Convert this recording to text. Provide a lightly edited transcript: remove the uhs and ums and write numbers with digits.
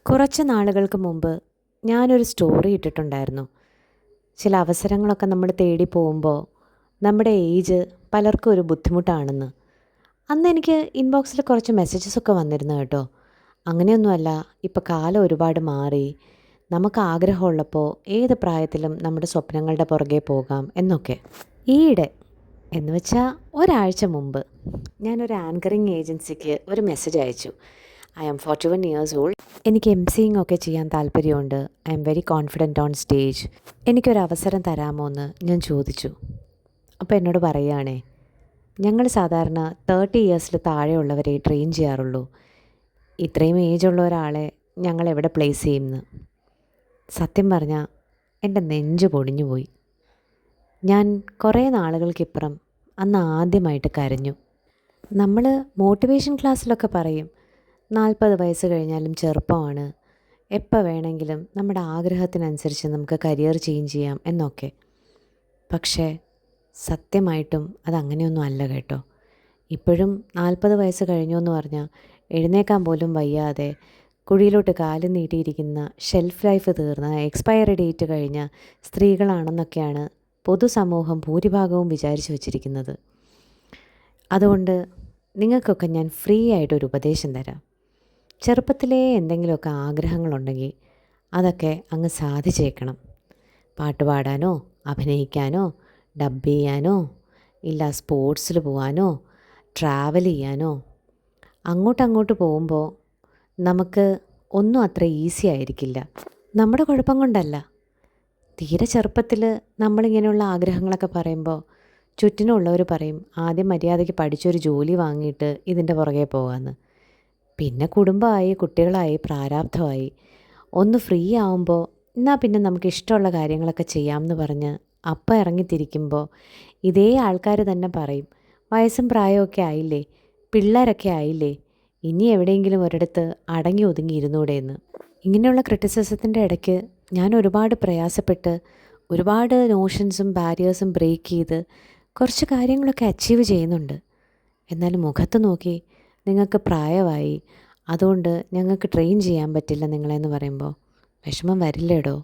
കുറച്ച് നാളുകൾക്ക് മുമ്പ് ഞാനൊരു സ്റ്റോറി ഇട്ടിട്ടുണ്ടായിരുന്നു. ചില അവസരങ്ങളൊക്കെ നമ്മൾ തേടി പോകുമ്പോൾ നമ്മുടെ ഏജ് പലർക്കും ഒരു ബുദ്ധിമുട്ടാണെന്ന്. അന്ന് എനിക്ക് ഇൻബോക്സിൽ കുറച്ച് മെസ്സേജസൊക്കെ വന്നിരുന്നു കേട്ടോ. അങ്ങനെയൊന്നുമല്ല, ഇപ്പോൾ കാലം ഒരുപാട് മാറി, നമുക്ക് ആഗ്രഹമുള്ളപ്പോൾ ഏത് പ്രായത്തിലും നമ്മുടെ സ്വപ്നങ്ങളുടെ പുറകെ പോകാം എന്നൊക്കെ. ഈയിടെ എന്ന് വെച്ചാൽ ഒരാഴ്ച മുമ്പ് ഞാനൊരു ആങ്കറിങ് ഏജൻസിക്ക് ഒരു മെസ്സേജ് അയച്ചു. I am 41 years old. എനിക്ക് എംസിങ് ഒക്കെ ചെയ്യാൻ താല്പര്യമുണ്ട്. I am very confident on stage. എനിക്കൊരവസരം തരാമോ എന്ന് ഞാൻ ചോദിച്ചു. അപ്പോൾ എന്നോട് പറയുകയാണേ, ഞങ്ങൾ സാധാരണ 30 ഇയേഴ്സിൽ താഴെയുള്ളവരെ ട്രെയിൻ ചെയ്യാറുള്ളൂ. ഇത്രയും ഏജുള്ള ഒരാളെ ഞങ്ങൾ എവിടെ പ്ലേസ് ചെയ്യുമെന്ന്. സത്യം പറഞ്ഞാൽ എൻ്റെ നെഞ്ച് പൊടിഞ്ഞു പോയി. ഞാൻ കുറേ നാളുകൾക്കിപ്പുറം അന്ന് ആദ്യമായിട്ട് കരഞ്ഞു. നമ്മൾ മോട്ടിവേഷൻ ക്ലാസ്സിലൊക്കെ പറയും, 40 വയസ്സ് കഴിഞ്ഞാലും ചെറുപ്പമാണ്, എപ്പോൾ വേണമെങ്കിലും നമ്മുടെ ആഗ്രഹത്തിനനുസരിച്ച് നമുക്ക് കരിയർ ചേഞ്ച് ചെയ്യാം എന്നൊക്കെ. പക്ഷേ സത്യമായിട്ടും അതങ്ങനെയൊന്നും അല്ല കേട്ടോ. ഇപ്പോഴും 40 വയസ്സ് കഴിഞ്ഞു എന്ന് പറഞ്ഞാൽ എഴുന്നേക്കാൻ പോലും വയ്യാതെ കുഴിയിലോട്ട് കാലും നീട്ടിയിരിക്കുന്ന, ഷെൽഫ് ലൈഫ് തീർന്ന, എക്സ്പയറി ഡേറ്റ് കഴിഞ്ഞ സ്ത്രീകളാണെന്നൊക്കെയാണ് പൊതുസമൂഹം ഭൂരിഭാഗവും വിചാരിച്ചു വച്ചിരിക്കുന്നത്. അതുകൊണ്ട് നിങ്ങൾക്കൊക്കെ ഞാൻ ഫ്രീ ആയിട്ടൊരു ഉപദേശം തരാം. ചെറുപ്പത്തിലേ എന്തെങ്കിലുമൊക്കെ ആഗ്രഹങ്ങളുണ്ടെങ്കിൽ അതൊക്കെ അങ്ങ് സാധിച്ചേക്കണം. പാട്ട് പാടാനോ അഭിനയിക്കാനോ ഡബ് ചെയ്യാനോ ഇല്ല സ്പോർട്സിൽ പോകാനോ ട്രാവൽ ചെയ്യാനോ അങ്ങോട്ടങ്ങോട്ട് പോകുമ്പോൾ നമുക്ക് ഒന്നും അത്ര ഈസി ആയിരിക്കില്ല. നമ്മുടെ കുഴപ്പം കൊണ്ടല്ല. തീരെ ചെറുപ്പത്തിൽ നമ്മളിങ്ങനെയുള്ള ആഗ്രഹങ്ങളൊക്കെ പറയുമ്പോൾ ചുറ്റിനുള്ളവർ പറയും, ആദ്യം മര്യാദയ്ക്ക് പഠിച്ചൊരു ജോലി വാങ്ങിയിട്ട് ഇതിൻ്റെ പുറകെ പോകാമെന്ന്. പിന്നെ കുടുംബമായി, കുട്ടികളായി, പ്രാരാബ്ധമായി, ഒന്ന് ഫ്രീ ആവുമ്പോൾ എന്നാൽ പിന്നെ നമുക്ക് ഇഷ്ടമുള്ള കാര്യങ്ങളൊക്കെ ചെയ്യാമെന്ന് പറഞ്ഞ് അപ്പം ഇറങ്ങിത്തിരിക്കുമ്പോൾ ഇതേ ആൾക്കാർ തന്നെ പറയും, വയസ്സും പ്രായമൊക്കെ ആയില്ലേ, പിള്ളേരൊക്കെ ആയില്ലേ, ഇനി എവിടെയെങ്കിലും ഒരിടത്ത് അടങ്ങി ഒതുങ്ങി ഇരുന്നൂടെയെന്ന്. ഇങ്ങനെയുള്ള ക്രിറ്റിസിസത്തിൻ്റെ ഇടയ്ക്ക് ഞാൻ ഒരുപാട് പ്രയാസപ്പെട്ട് ഒരുപാട് നോഷൻസും ബാരിയേഴ്സും ബ്രേക്ക് ചെയ്ത് കുറച്ച് കാര്യങ്ങളൊക്കെ അച്ചീവ് ചെയ്യുന്നുണ്ട്. എന്നാലും മുഖത്ത് നോക്കി നിങ്ങൾക്ക് പ്രായമായി, അതുകൊണ്ട് ഞങ്ങൾക്ക് ട്രെയിൻ ചെയ്യാൻ പറ്റില്ല നിങ്ങളെന്ന് പറയുമ്പോൾ വിഷമം വരില്ലേടോ.